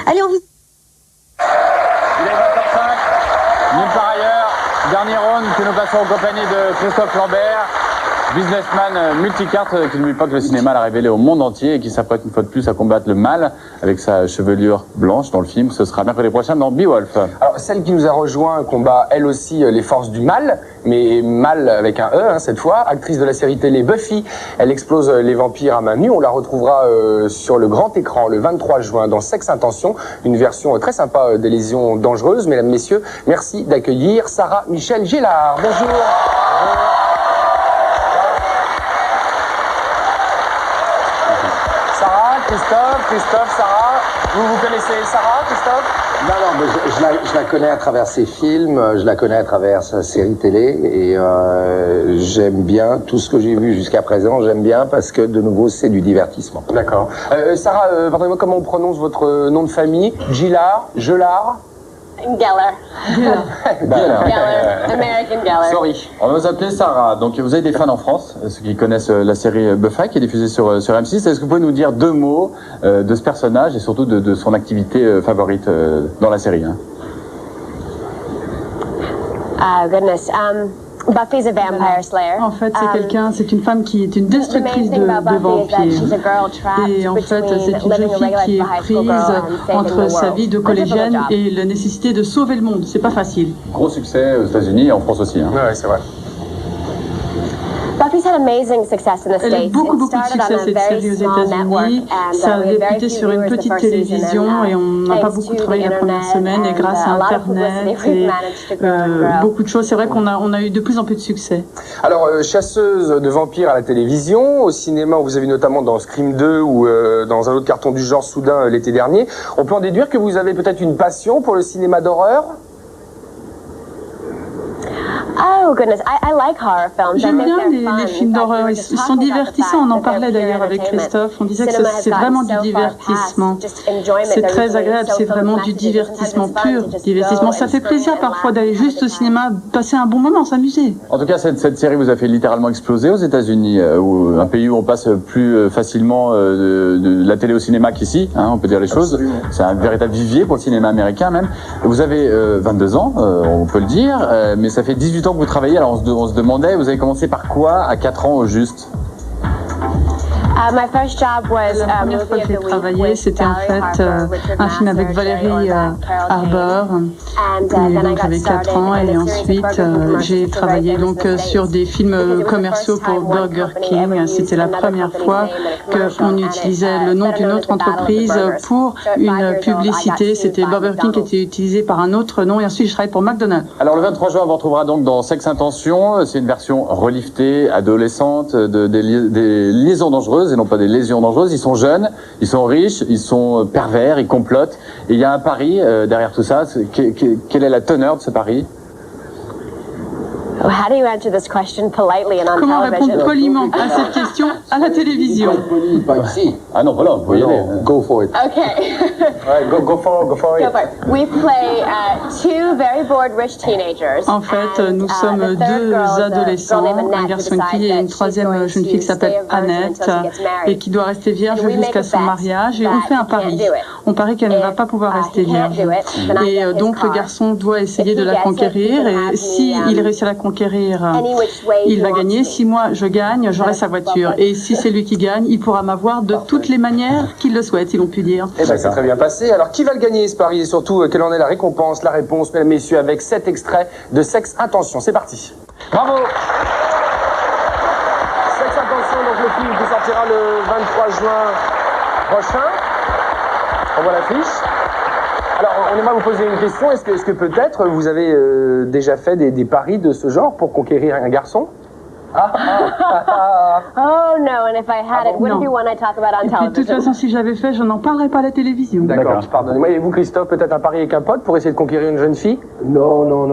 Allez, on vous... Il est 20h05, nulle part ailleurs. Dernier round que nous passons en compagnie de Christophe Lambert, businessman multicarte qui n'oublie pas que le cinéma l'a révélé au monde entier et qui s'apprête une fois de plus à combattre le mal avec sa chevelure blanche dans le film. Ce sera mercredi prochain dans Beowulf. Alors, celle qui nous a rejoint combat elle aussi les forces du mal, mais mal avec un E cette fois, actrice de la série télé Buffy. Elle explose les vampires à main nue. On la retrouvera sur le grand écran le 23 juin dans Sex Intention, une version très sympa des lésions dangereuses. Mesdames, messieurs, merci d'accueillir Sarah Michelle Gellar. Bonjour. Christophe, Sarah, vous connaissez Sarah, Christophe? Non, mais je la connais à travers ses films, je la connais à travers sa série télé et j'aime bien tout ce que j'ai vu jusqu'à présent, j'aime bien parce que de nouveau c'est du divertissement. D'accord. Sarah, pardonnez-moi, comment on prononce votre nom de famille? Gellar? Geller. American Geller. Sorry. On va vous appeler Sarah. Donc vous avez des fans en France, ceux qui connaissent la série Buffy qui est diffusée sur M6. Est-ce que vous pouvez nous dire deux mots de ce personnage et surtout de son activité favorite dans la série Goodness. Buffy's a vampire slayer. En fait, c'est une femme qui est une destructrice de vampires. Et en fait, c'est une jeune fille qui est prise entre sa vie de collégienne et la nécessité de sauver le monde. C'est pas facile. Gros succès aux États-Unis et en France aussi. Ouais, c'est vrai. Buffy's had amazing success in the States. Elle a beaucoup de succès cette série aux États-Unis. Ça a débuté sur une petite télévision et on n'a pas beaucoup travaillé la première semaine et grâce à Internet et beaucoup de choses, c'est vrai qu'on a eu de plus en plus de succès. Alors, chasseuse de vampires à la télévision, au cinéma, on vous a vu notamment dans Scream 2 ou dans un autre carton du genre Soudain l'été dernier. On peut en déduire que vous avez peut-être une passion pour le cinéma d'horreur? Oh goodness, I like horror films. J'aime bien les films d'horreur, ils sont divertissants, on en parlait d'ailleurs avec Christophe, on disait que c'est vraiment du divertissement. C'est très agréable, c'est vraiment du divertissement pur, divertissement. Ça fait plaisir parfois d'aller juste au cinéma, passer un bon moment, s'amuser. En tout cas, cette série vous a fait littéralement exploser aux États-Unis, un pays où on passe plus facilement de la télé au cinéma qu'ici, on peut dire les choses. C'est un véritable vivier pour le cinéma américain même. Vous avez 22 ans, on peut le dire, mais ça fait 18 ans que vous travaillez, alors on se demandait, vous avez commencé par quoi à 4 ans au juste? My first job was la première fois que j'ai travaillé, c'était en fait un film avec Valérie Harbour. Et donc j'avais 4 ans et ensuite j'ai travaillé donc sur des films commerciaux pour Burger King. C'était la première fois qu'on utilisait le nom d'une autre entreprise pour une publicité. C'était Burger King qui était utilisé par un autre nom et ensuite je travaillais pour McDonald's. Alors le 23 juin, on vous retrouvera donc dans Sex Intention. C'est une version reliftée, adolescente, des liaisons dangereuses et non pas des lésions dangereuses. Ils sont jeunes, ils sont riches, ils sont pervers, ils complotent. Et il y a un pari derrière tout ça. Quelle est la teneur de ce pari? How do you answer this question politely and on Comment television? répondre poliment à cette question à la télévision? Pas ici. Ah non, voilà, vous pouvez y aller. Go for it. Okay. Ouais, go for it. Go for it. We play two very bored rich teenagers. En fait, nous sommes deux adolescents, un garçon et une fille, et une troisième jeune fille qui s'appelle Annette, et qui doit rester vierge jusqu'à son mariage. Et on fait un pari. On parie qu'elle ne va pas pouvoir rester vierge. Et donc le garçon doit essayer de la conquérir, et s'il réussit à la conquérir, il va gagner. Si moi je gagne, j'aurai sa voiture. Et si c'est lui qui gagne, il pourra m'avoir de toutes les manières qu'il le souhaite, si l'on peut dire. Eh ben, c'est très bien passé. Alors, qui va le gagner, ce pari? Et surtout, quelle en est la récompense, la réponse, mesdames et messieurs, avec cet extrait de Sex Intention. C'est parti. Bravo. Sex Intention, donc le film qui sortira le 23 juin prochain. On voit l'affiche. Alors, on aimerait vous poser une question. Est-ce que peut-être vous avez déjà fait des paris de ce genre pour conquérir un garçon? Oh no, and if I had it, wouldn't be one I talk about on Et puis, de toute television. façon, si je l'avais fait, je n'en parlerais pas à la télévision. D'accord, pardonnez-moi. Et vous, Christophe, peut-être un pari avec un pote pour essayer de conquérir une jeune fille? Non.